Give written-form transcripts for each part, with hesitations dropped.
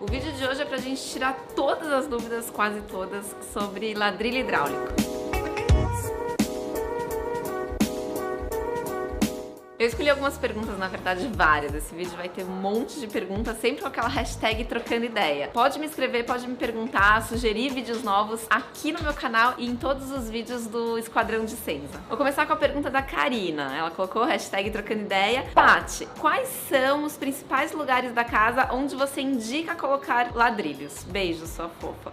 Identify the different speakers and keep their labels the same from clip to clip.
Speaker 1: O vídeo de hoje é pra gente tirar todas as dúvidas, quase todas, sobre ladrilho hidráulico. Eu escolhi algumas perguntas, na verdade várias. Esse vídeo vai ter um monte de perguntas, sempre com aquela hashtag trocando ideia. Pode me escrever, pode me perguntar, sugerir vídeos novos aqui no meu canal e em todos os vídeos do Esquadrão de Senza. Vou começar com a pergunta da Karina. Ela colocou hashtag trocando ideia. Paty, quais são os principais lugares da casa onde você indica colocar ladrilhos? Beijos, sua fofa.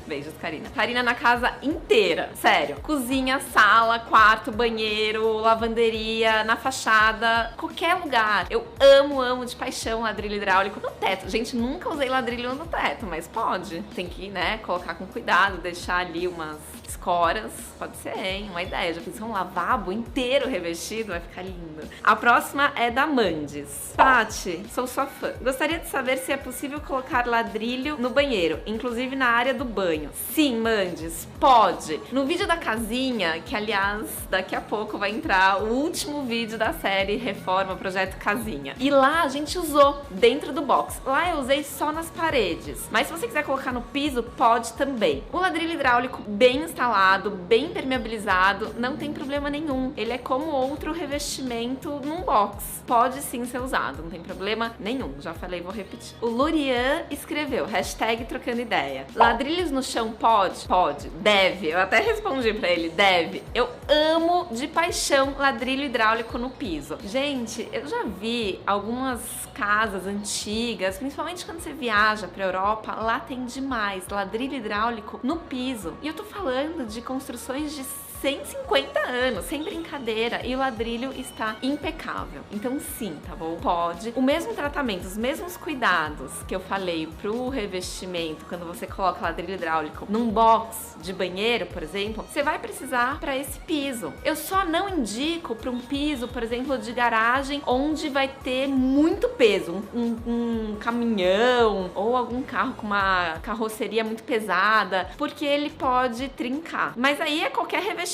Speaker 1: Beijos, Karina. Karina, na casa inteira. Sério. Cozinha, sala, quarto, banheiro, lavanderia, na fachada, qualquer lugar. Eu amo de paixão ladrilho hidráulico no teto. Gente, nunca usei ladrilho no teto, mas pode. Tem que, né, colocar com cuidado, deixar ali umas escoras. Pode ser, hein? Uma ideia. Já pensou um lavabo inteiro revestido? Vai ficar lindo. A próxima é da Mandes. Paty, sou sua fã. Gostaria de saber se é possível colocar ladrilho no banheiro, inclusive na área do banho. Sim, Mandes, pode. No vídeo da casinha, que aliás, daqui a pouco vai entrar o último vídeo da série Reforma Projeto Casinha. E lá a gente usou dentro do box. Lá eu usei só nas paredes. Mas se você quiser colocar no piso, pode também. O ladrilho hidráulico bem instalado, bem impermeabilizado, não tem problema nenhum. Ele é como outro revestimento num box. Pode sim ser usado, não tem problema nenhum. Já falei, vou repetir. O Lurian escreveu, hashtag trocando ideia. Ladrilhos no chão pode? Pode. Deve. Eu até respondi pra ele, deve. Eu amo de paixão ladrilho hidráulico no piso. Gente, eu já vi algumas casas antigas, principalmente quando você viaja pra Europa, lá tem demais ladrilho hidráulico no piso. E eu tô falando de construções de 150 anos, sem brincadeira, e o ladrilho está impecável. Então sim, tá bom? Pode. O mesmo tratamento, os mesmos cuidados que eu falei pro revestimento, quando você coloca ladrilho hidráulico num box de banheiro, por exemplo, você vai precisar para esse piso. Eu só não indico para um piso, por exemplo, de garagem, onde vai ter muito peso, um caminhão ou algum carro com uma carroceria muito pesada, porque ele pode trincar. Mas aí é qualquer revestimento,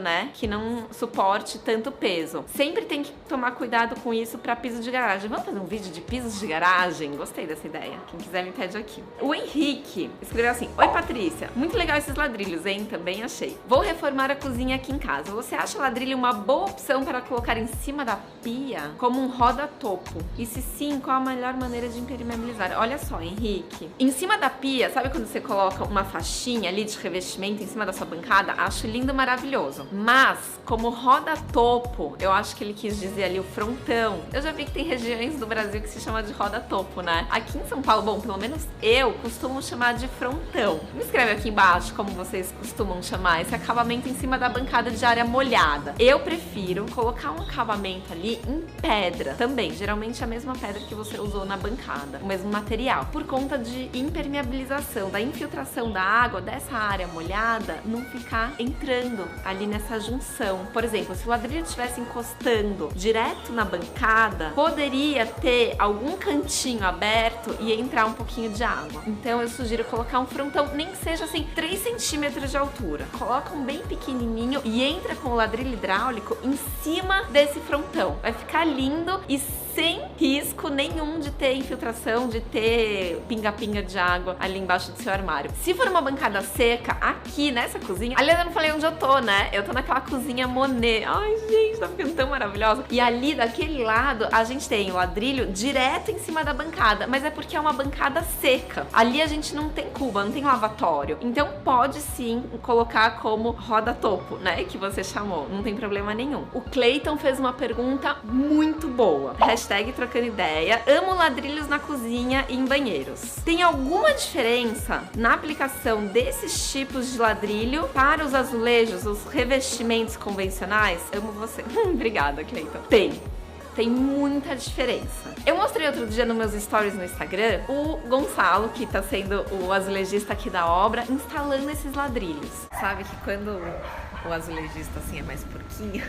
Speaker 1: né, que não suporte tanto peso. Sempre tem que tomar cuidado com isso para piso de garagem. Vamos fazer um vídeo de pisos de garagem? Gostei dessa ideia. Quem quiser me pede aqui. O Henrique escreveu assim: Oi, Patrícia. Muito legal esses ladrilhos, hein? Também achei. Vou reformar a cozinha aqui em casa. Você acha ladrilho uma boa opção para colocar em cima da pia? Como um roda-topo? E se sim, qual a melhor maneira de impermeabilizar? Olha só, Henrique. Em cima da pia, sabe quando você coloca uma faixinha ali de revestimento em cima da sua bancada? Acho lindo, maravilhoso. Mas, como roda-topo, eu acho que ele quis dizer ali o frontão. Eu já vi que tem regiões do Brasil que se chama de roda-topo, né? Aqui em São Paulo, bom, pelo menos eu costumo chamar de frontão. Me escreve aqui embaixo como vocês costumam chamar esse acabamento em cima da bancada de área molhada. Eu prefiro colocar um acabamento ali em pedra também, geralmente a mesma pedra que você usou na bancada, o mesmo material, por conta de impermeabilização, da infiltração da água dessa área molhada não ficar entrando ali nessa junção. Por exemplo, se o ladrilho estivesse encostando direto na bancada, poderia ter algum cantinho aberto e entrar um pouquinho de água. Então eu sugiro colocar um frontão, nem que seja assim 3 centímetros de altura. Coloca um bem pequenininho e entra com o ladrilho hidráulico em cima desse frontão. Vai ficar lindo e sem risco nenhum de ter infiltração, de ter pinga-pinga de água ali embaixo do seu armário. Se for uma bancada seca, aqui nessa cozinha, aliás, eu não falei onde eu tô, né? Eu tô naquela cozinha Monet. Ai, gente, tá ficando tão maravilhosa. E ali, daquele lado, a gente tem o ladrilho direto em cima da bancada, mas é porque é uma bancada seca. Ali a gente não tem cuba, não tem lavatório. Então pode sim colocar como roda-topo, né? Que você chamou. Não tem problema nenhum. O Clayton fez uma pergunta muito boa. Hashtag trocando ideia. Amo ladrilhos na cozinha e em banheiros. Tem alguma diferença na aplicação desses tipos de ladrilho para os azulejos, os revestimentos convencionais? Amo você. Obrigada, Cleiton. Tem muita diferença. Eu mostrei outro dia nos meus stories no Instagram o Gonçalo, que tá sendo o azulejista aqui da obra, instalando esses ladrilhos. Sabe que quando o azulejista assim é mais porquinho,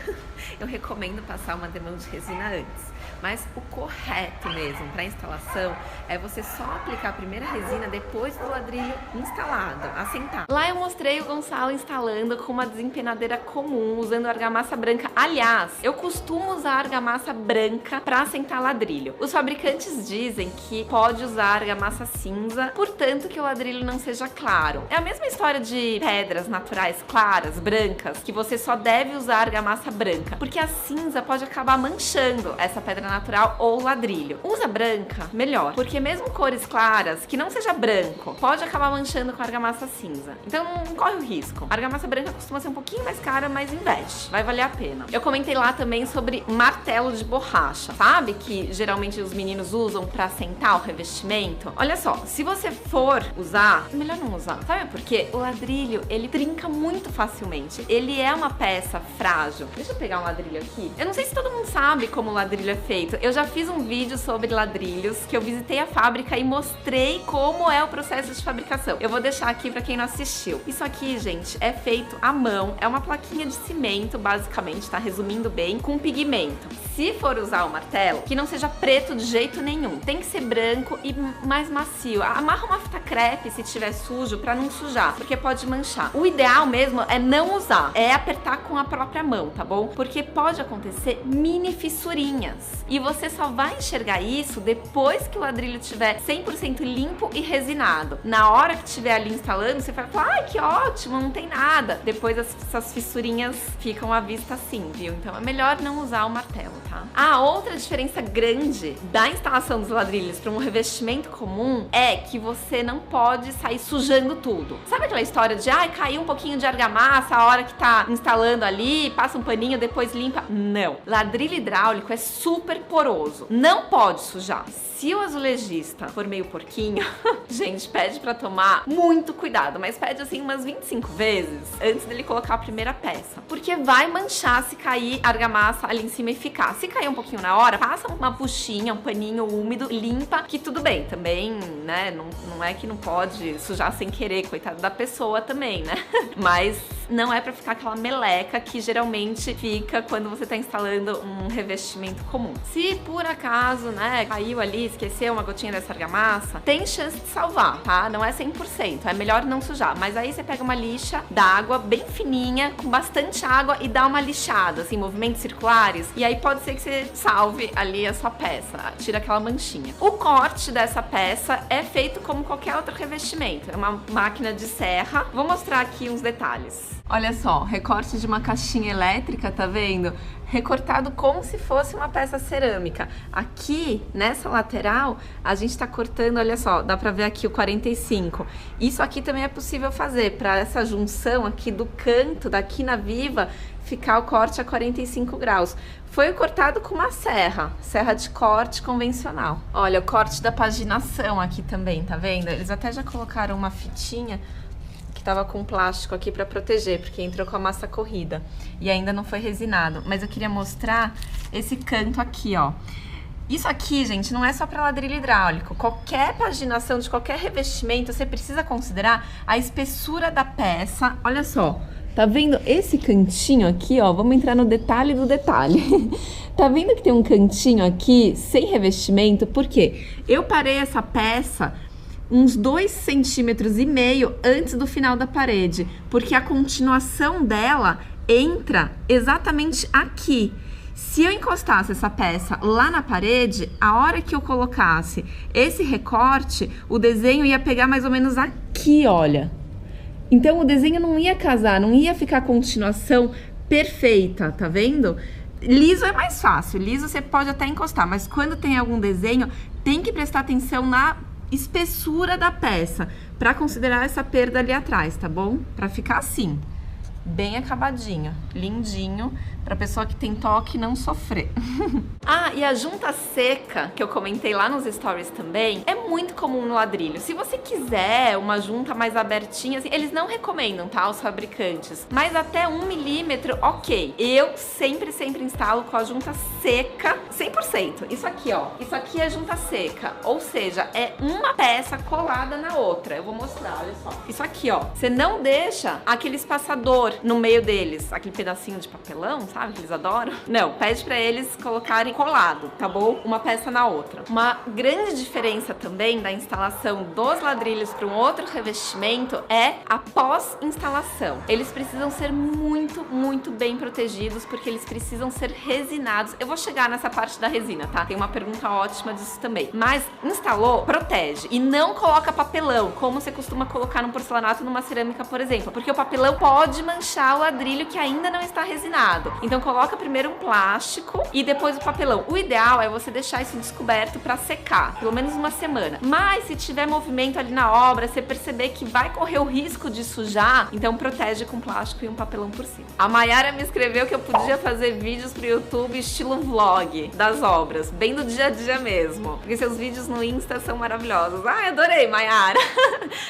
Speaker 1: eu recomendo passar uma demão de resina antes. Mas o correto mesmo para instalação é você só aplicar a primeira resina depois do ladrilho instalado, assentado. Lá eu mostrei o Gonçalo instalando com uma desempenadeira comum, usando argamassa branca. Aliás, eu costumo usar argamassa branca para assentar ladrilho. Os fabricantes dizem que pode usar argamassa cinza, portanto que o ladrilho não seja claro. É a mesma história de pedras naturais claras, brancas, que você só deve usar argamassa branca, porque a cinza pode acabar manchando essa pedra natural ou ladrilho. Usa branca, melhor, porque mesmo cores claras, que não seja branco, pode acabar manchando com a argamassa cinza. Então não corre o risco. A argamassa branca costuma ser um pouquinho mais cara, mas investe, vai valer a pena. Eu comentei lá também sobre martelo de borracha, sabe? Que geralmente os meninos usam pra assentar o revestimento. Olha só, se você for usar, é melhor não usar. Sabe por quê? O ladrilho, ele trinca muito facilmente. Ele é uma peça frágil. Deixa eu pegar um ladrilho aqui. Eu não sei se todo mundo sabe como o ladrilho é feito. Eu já fiz um vídeo sobre ladrilhos, que eu visitei a fábrica e mostrei como é o processo de fabricação. Eu vou deixar aqui pra quem não assistiu. Isso aqui, gente, é feito à mão. É uma plaquinha de cimento, basicamente, tá? Resumindo bem, com pigmento. Se for usar o martelo, que não seja preto de jeito nenhum. Tem que ser branco e mais macio. Amarra uma fita crepe se tiver sujo pra não sujar, porque pode manchar. O ideal mesmo é não usar, é apertar com a própria mão, tá bom? Porque pode acontecer mini fissurinhas. E você só vai enxergar isso depois que o ladrilho estiver 100% limpo e resinado. Na hora que estiver ali instalando, você vai falar, ai, que ótimo, não tem nada. Depois essas fissurinhas ficam à vista assim, viu? Então é melhor não usar o martelo, tá? A outra diferença grande da instalação dos ladrilhos para um revestimento comum é que você não pode sair sujando tudo. Sabe aquela história de, ai, caiu um pouquinho de argamassa a hora que tá instalando ali, passa um paninho, depois limpa? Não. Ladrilho hidráulico é super poroso. Não pode sujar. Se o azulejista for meio porquinho, gente, pede pra tomar muito cuidado, mas pede assim umas 25 vezes antes dele colocar a primeira peça. Porque vai manchar se cair argamassa ali em cima e ficar. Se cair um pouquinho na hora, passa uma buchinha, um paninho úmido, limpa, que tudo bem. Também, né, não é que não pode sujar sem querer, coitado da pessoa também, né? Mas não é pra ficar aquela meleca que geralmente fica quando você tá instalando um revestimento comum. Se por acaso, né, caiu ali, esqueceu uma gotinha dessa argamassa, tem chance de salvar, tá? Não é 100%, é melhor não sujar. Mas aí você pega uma lixa d'água bem fininha, com bastante água e dá uma lixada, assim, movimentos circulares. E aí pode ser que você salve ali a sua peça, tira aquela manchinha. O corte dessa peça é feito como qualquer outro revestimento. É uma máquina de serra. Vou mostrar aqui uns detalhes. Olha só, recorte de uma caixinha elétrica, tá vendo? Recortado como se fosse uma peça cerâmica. Aqui, nessa lateral, a gente tá cortando, olha só, dá pra ver aqui o 45. Isso aqui também é possível fazer, pra essa junção aqui do canto, daqui na viva, ficar o corte a 45 graus. Foi cortado com uma serra de corte convencional. Olha, o corte da paginação aqui também, tá vendo? Eles até já colocaram uma fitinha tava com plástico aqui para proteger, porque entrou com a massa corrida e ainda não foi resinado. Mas eu queria mostrar esse canto aqui, ó. Isso aqui, gente, não é só para ladrilho hidráulico. Qualquer paginação de qualquer revestimento, você precisa considerar a espessura da peça. Olha só, tá vendo esse cantinho aqui, ó? Vamos entrar no detalhe do detalhe. Tá vendo que tem um cantinho aqui sem revestimento? Por quê? Eu parei essa peça uns 2,5 centímetros antes do final da parede, porque a continuação dela entra exatamente aqui. Se eu encostasse essa peça lá na parede, a hora que eu colocasse esse recorte, o desenho ia pegar mais ou menos aqui, olha. Então o desenho não ia casar, não ia ficar a continuação perfeita, tá vendo? Liso é mais fácil, liso você pode até encostar, mas quando tem algum desenho, tem que prestar atenção na espessura da peça, para considerar essa perda ali atrás, tá bom? Para ficar assim, bem acabadinho, lindinho, pra pessoa que tem toque não sofrer. Ah, e a junta seca, que eu comentei lá nos stories também, é muito comum no ladrilho. Se você quiser uma junta mais abertinha, assim, eles não recomendam, tá, os fabricantes, mas até 1 milímetro, ok. Eu sempre instalo com a junta seca, 100%. Isso aqui, ó, isso aqui é junta seca, ou seja, é uma peça colada na outra. Eu vou mostrar, olha só. Isso aqui, ó, você não deixa aquele espaçador no meio deles aquele pedacinho de papelão, sabe? Que eles adoram. Não, pede pra eles colocarem colado, tá bom? Uma peça na outra. Uma grande diferença também da instalação dos ladrilhos para um outro revestimento é a pós-instalação. Eles precisam ser muito bem protegidos, porque eles precisam ser resinados. Eu vou chegar nessa parte da resina, tá? Tem uma pergunta ótima disso também. Mas instalou, protege. E não coloca papelão, como você costuma colocar num porcelanato, numa cerâmica, por exemplo. Porque o papelão pode manchar o ladrilho que ainda não está resinado. Então coloca primeiro um plástico e depois o papelão. O ideal é você deixar isso descoberto para secar, pelo menos uma semana. Mas se tiver movimento ali na obra, você perceber que vai correr o risco de sujar, então protege com plástico e um papelão por cima. A Mayara me escreveu que eu podia fazer vídeos pro YouTube estilo vlog das obras, bem do dia a dia mesmo. Porque seus vídeos no Insta são maravilhosos. Ai, adorei, Mayara.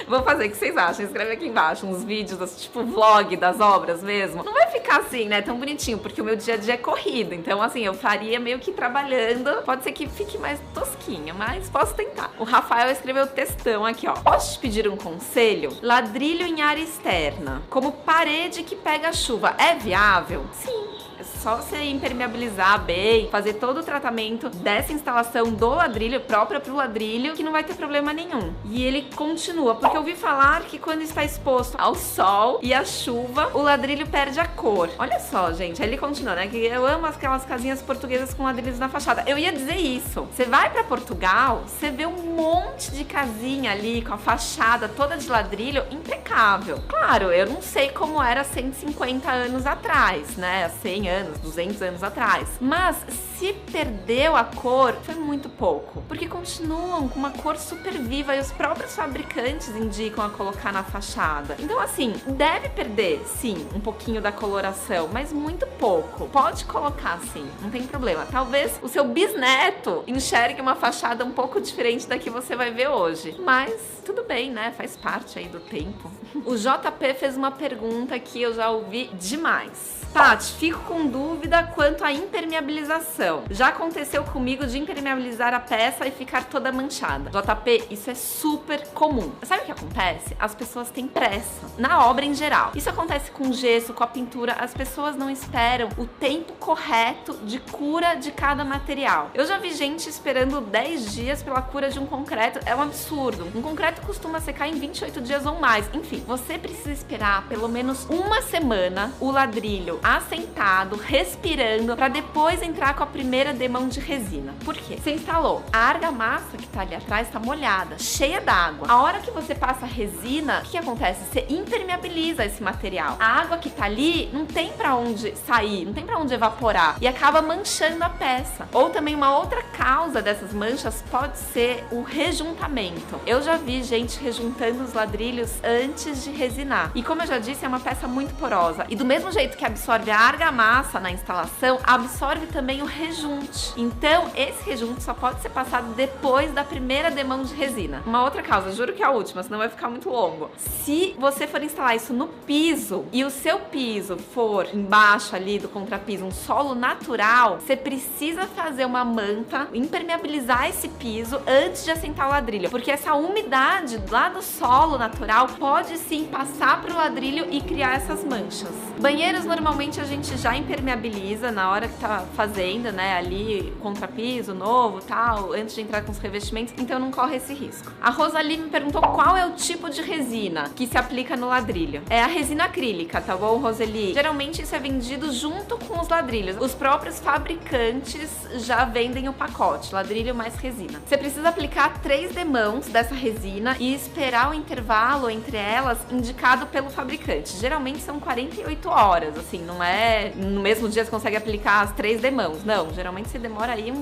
Speaker 1: Vou fazer, o que vocês acham? Escreve aqui embaixo uns vídeos, tipo vlog das obras mesmo. Não vai ficar assim, né, tão bonitinho, porque o meu dia a dia é corrido. Então, assim, eu faria meio que trabalhando. Pode ser que fique mais tosquinha, mas posso tentar. O Rafael escreveu textão aqui, ó. Posso te pedir um conselho? Ladrilho em área externa, como parede que pega chuva, é viável? Sim. É só você impermeabilizar bem, fazer todo o tratamento dessa instalação do ladrilho, própria pro ladrilho, que não vai ter problema nenhum. E ele continua, porque eu ouvi falar que quando está exposto ao sol e à chuva, o ladrilho perde a cor. Olha só, gente, aí ele continua, né? Que eu amo aquelas casinhas portuguesas com ladrilhos na fachada. Eu ia dizer isso. Você vai pra Portugal, você vê um monte de casinha ali com a fachada toda de ladrilho impecável. Claro, eu não sei como era 150 anos atrás, né? 100 anos, 200 anos atrás. Mas se perdeu a cor, foi muito pouco. Porque continuam com uma cor super viva e os próprios fabricantes indicam a colocar na fachada. Então, assim, deve perder, sim, um pouquinho da coloração, mas muito pouco. Pode colocar, sim, não tem problema. Talvez o seu bisneto enxergue uma fachada um pouco diferente da que você vai ver hoje. Mas tudo bem, né? Faz parte aí do tempo. O JP fez uma pergunta que eu já ouvi demais. Tati, fico com dúvida quanto à impermeabilização. Já aconteceu comigo de impermeabilizar a peça e ficar toda manchada. JP, isso é super comum. Sabe o que acontece? As pessoas têm pressa, na obra em geral. Isso acontece com gesso, com a pintura. As pessoas não esperam o tempo correto de cura de cada material. Eu já vi gente esperando 10 dias pela cura de um concreto. É um absurdo. Um concreto costuma secar em 28 dias ou mais. Enfim, você precisa esperar pelo menos uma semana o ladrilho assentado, respirando, para depois entrar com a primeira demão de resina. Por quê? Você instalou. A argamassa que tá ali atrás tá molhada, cheia d'água. A hora que você passa a resina, o que acontece? Você impermeabiliza esse material. A água que tá ali não tem pra onde sair, não tem pra onde evaporar e acaba manchando a peça. Ou também uma outra causa dessas manchas pode ser o rejuntamento. Eu já vi gente rejuntando os ladrilhos antes de resinar. E como eu já disse, é uma peça muito porosa. E do mesmo jeito que absorve a argamassa na instalação, absorve também o rejunte. Então, esse rejunte só pode ser passado depois da primeira demão de resina. Uma outra causa, juro que é a última, senão vai ficar muito longo. Se você for instalar isso no piso e o seu piso for embaixo ali do contrapiso, um solo natural, você precisa fazer uma manta, impermeabilizar esse piso antes de assentar o ladrilho, porque essa umidade lá do solo natural pode sim passar para o ladrilho e criar essas manchas. Banheiros normalmente a gente já impermeabiliza na hora que tá fazendo, né, ali contrapiso novo, tal, antes de entrar com os revestimentos, então não corre esse risco. A Rosalie me perguntou qual é o tipo de resina que se aplica no ladrilho. É a resina acrílica, tá bom, Rosalie? Geralmente isso é vendido junto com os ladrilhos. Os próprios fabricantes já vendem o pacote, ladrilho mais resina. Você precisa aplicar 3 demãos dessa resina e esperar o intervalo entre elas indicado pelo fabricante. Geralmente são 48 horas, assim, não é no mesmo dia você consegue aplicar as 3 demãos, não. Geralmente você demora aí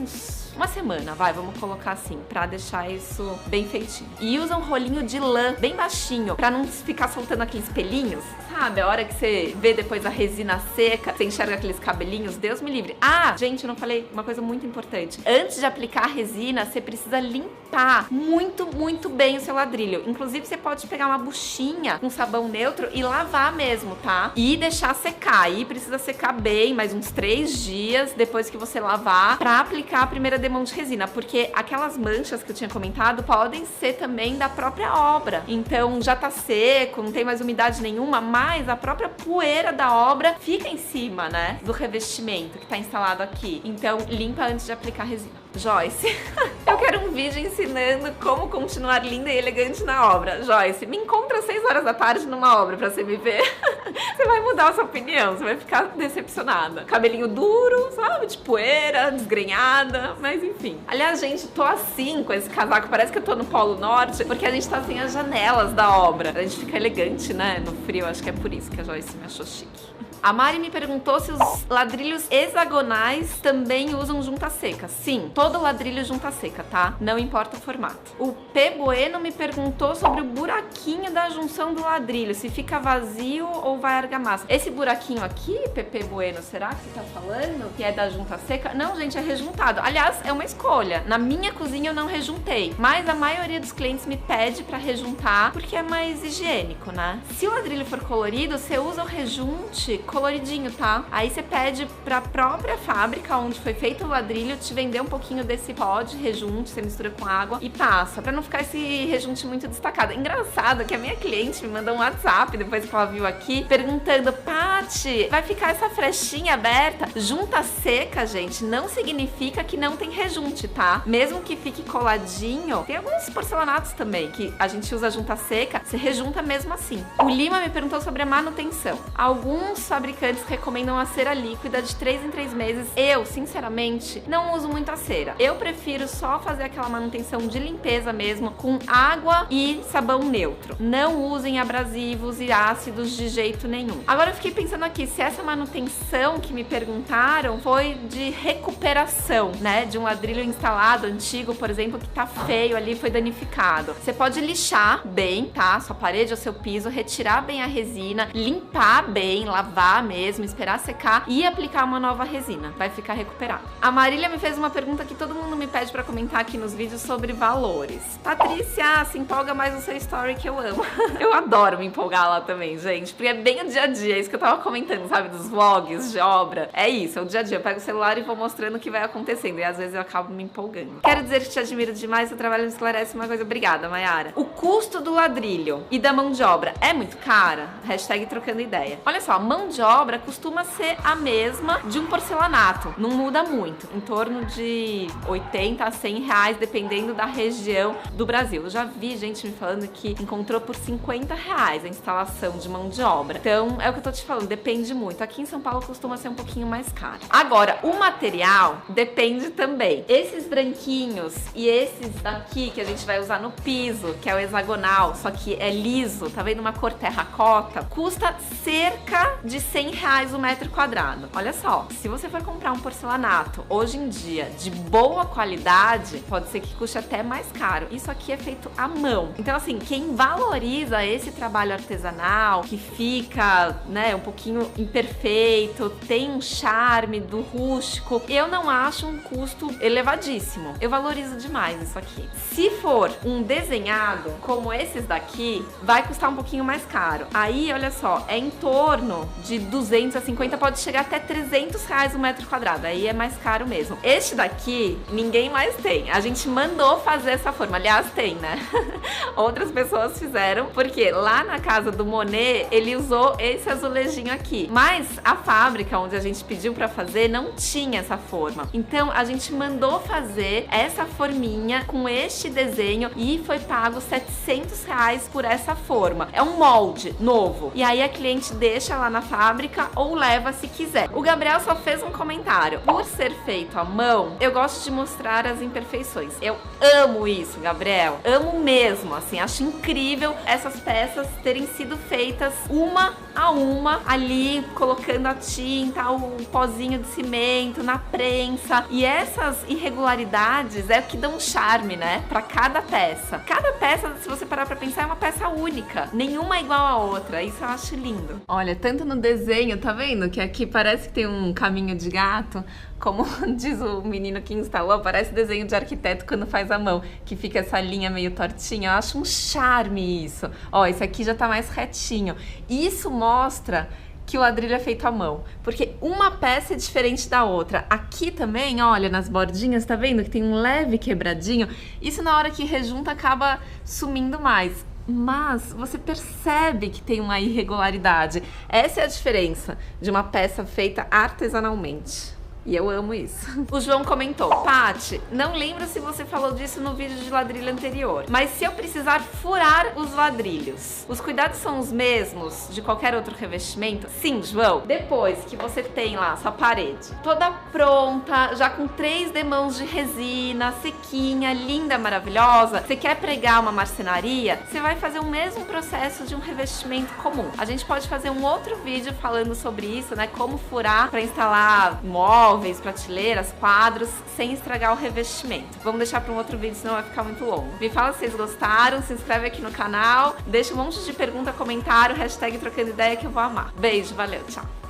Speaker 1: uma semana, vamos colocar assim, pra deixar isso bem feitinho. E usa um rolinho de lã bem baixinho, pra não ficar soltando aqueles pelinhos, sabe? A hora que você vê depois a resina seca, você enxerga aqueles cabelinhos, Deus me livre. Ah, gente, eu não falei uma coisa muito importante. Antes de aplicar a resina, você precisa limpar muito bem o seu ladrilho. Inclusive, você pode pegar uma buchinha com sabão neutro e lavar mesmo, tá? E deixar secar. Aí precisa secar bem, mais uns 3 dias depois que você lavar, pra aplicar a primeira demão de resina, porque aquelas manchas que eu tinha comentado podem ser também da própria obra. Então já tá seco, não tem mais umidade nenhuma, mas a própria poeira da obra fica em cima, né, do revestimento que tá instalado aqui. Então limpa antes de aplicar resina. Joyce, eu quero um vídeo ensinando como continuar linda e elegante na obra. Joyce, me encontra às 6 horas da tarde numa obra pra você me ver. Você vai mudar a sua opinião, você vai ficar decepcionada. Cabelinho duro, sabe, de poeira, desgrenhada, mas enfim. Aliás, gente, tô assim com esse casaco, parece que eu tô no Polo Norte, porque a gente tá sem as janelas da obra. A gente fica elegante, né, no frio, acho que é por isso que a Joyce me achou chique. A Mari me perguntou se os ladrilhos hexagonais também usam junta seca. Sim, todo ladrilho é junta seca, tá? Não importa o formato. O P Bueno me perguntou sobre o buraquinho da junção do ladrilho, se fica vazio ou vai argamassa. Esse buraquinho aqui, PP Bueno, será que você tá falando que é da junta seca? Não, gente, é rejuntado. Aliás, é uma escolha. Na minha cozinha eu não rejuntei, mas a maioria dos clientes me pede pra rejuntar porque é mais higiênico, né? Se o ladrilho for colorido, você usa o rejunte coloridinho, tá? Aí você pede pra própria fábrica onde foi feito o ladrilho te vender um pouquinho desse pó de rejunte, você mistura com água e passa, pra não ficar esse rejunte muito destacado. Engraçado que a minha cliente me mandou um WhatsApp depois que ela viu aqui, perguntando: Paty, vai ficar essa frechinha aberta? Junta seca, gente, não significa que não tem rejunte, tá? Mesmo que fique coladinho, tem alguns porcelanatos também que a gente usa junta seca, você rejunta mesmo assim. O Lima me perguntou sobre a manutenção. Alguns fabricantes recomendam a cera líquida de 3 em 3 meses. Eu, sinceramente, não uso muito a cera. Eu prefiro só fazer aquela manutenção de limpeza mesmo, com água e sabão neutro. Não usem abrasivos e ácidos de jeito nenhum. Agora eu fiquei pensando aqui, se essa manutenção que me perguntaram foi de recuperação, né? De um ladrilho instalado, antigo, por exemplo, que tá feio ali, foi danificado. Você pode lixar bem, tá? Sua parede ou seu piso, retirar bem a resina, limpar bem, lavar mesmo, esperar secar e aplicar uma nova resina. Vai ficar recuperado. A Marília me fez uma pergunta que todo mundo me pede pra comentar aqui nos vídeos sobre valores. Patrícia, se empolga mais no seu story que eu amo. Eu adoro me empolgar lá também, gente, porque é bem o dia a dia, é isso que eu tava comentando, sabe, dos vlogs de obra. É isso, é o dia a dia. Eu pego o celular e vou mostrando o que vai acontecendo e às vezes eu acabo me empolgando. Quero dizer que te admiro demais, seu trabalho me esclarece uma coisa. Obrigada, Mayara. O custo do ladrilho e da mão de obra é muito cara? Hashtag trocando ideia. Olha só, a mão de obra costuma ser a mesma de um porcelanato, não muda muito, em torno de 80 a 100 reais, dependendo da região do Brasil. Eu já vi gente me falando que encontrou por 50 reais a instalação de mão de obra. Então, é o que eu tô te falando, depende muito. Aqui em São Paulo costuma ser um pouquinho mais caro. Agora, o material depende também. Esses branquinhos e esses daqui que a gente vai usar no piso, que é o hexagonal, só que é liso, tá vendo, uma cor terracota, custa cerca de 100 reais o metro quadrado. Olha só, se você for comprar um porcelanato hoje em dia de boa qualidade, pode ser que custe até mais caro. Isso aqui é feito à mão. Então, assim, quem valoriza esse trabalho artesanal, que fica, né, um pouquinho imperfeito, tem um charme do rústico, eu não acho um custo elevadíssimo. Eu valorizo demais isso aqui. Se for um desenhado, como esses daqui, vai custar um pouquinho mais caro. Aí, olha só, é em torno de 250, pode chegar até 300 reais o metro quadrado. Aí é mais caro mesmo. Este daqui, ninguém mais tem. A gente mandou fazer essa forma. Aliás, tem, né? Outras pessoas fizeram, porque lá na casa do Monet, ele usou esse azulejinho aqui. Mas a fábrica onde a gente pediu pra fazer não tinha essa forma. Então, a gente mandou fazer essa forminha com este desenho e foi pago 700 reais por essa forma. É um molde novo. E aí a cliente deixa lá na fábrica ou leva se quiser. O Gabriel só fez um comentário. Por ser feito à mão, eu gosto de mostrar as imperfeições. Eu amo isso, Gabriel. Amo mesmo, assim, acho incrível essas peças terem sido feitas uma a uma, ali colocando a tinta, o pozinho de cimento na prensa. E essas irregularidades é o que dão charme, né, pra cada peça. Cada peça, se você parar pra pensar, é uma peça única. Nenhuma é igual a outra. Isso eu acho lindo. Olha, tanto no desenho, tá vendo? Que aqui parece que tem um caminho de gato, como diz o menino que instalou, parece desenho de arquiteto quando faz a mão, que fica essa linha meio tortinha. Eu acho um charme isso. Ó, esse aqui já tá mais retinho. Isso mostra que o ladrilho é feito à mão, porque uma peça é diferente da outra. Aqui também, olha, nas bordinhas, tá vendo que tem um leve quebradinho? Isso na hora que rejunta acaba sumindo mais. Mas você percebe que tem uma irregularidade. Essa é a diferença de uma peça feita artesanalmente. E eu amo isso. O João comentou: Paty, não lembro se você falou disso no vídeo de ladrilho anterior, mas se eu precisar furar os ladrilhos, os cuidados são os mesmos de qualquer outro revestimento? Sim, João. Depois que você tem lá sua parede toda pronta, já com 3 demãos de resina, sequinha, linda, maravilhosa, você quer pregar uma marcenaria, você vai fazer o mesmo processo de um revestimento comum. A gente pode fazer um outro vídeo falando sobre isso, né? Como furar para instalar móveis, prateleiras, quadros, sem estragar o revestimento. Vamos deixar para um outro vídeo, senão vai ficar muito longo. Me fala se vocês gostaram, se inscreve aqui no canal, deixa um monte de pergunta, comentário, hashtag trocando ideia que eu vou amar. Beijo, valeu, tchau!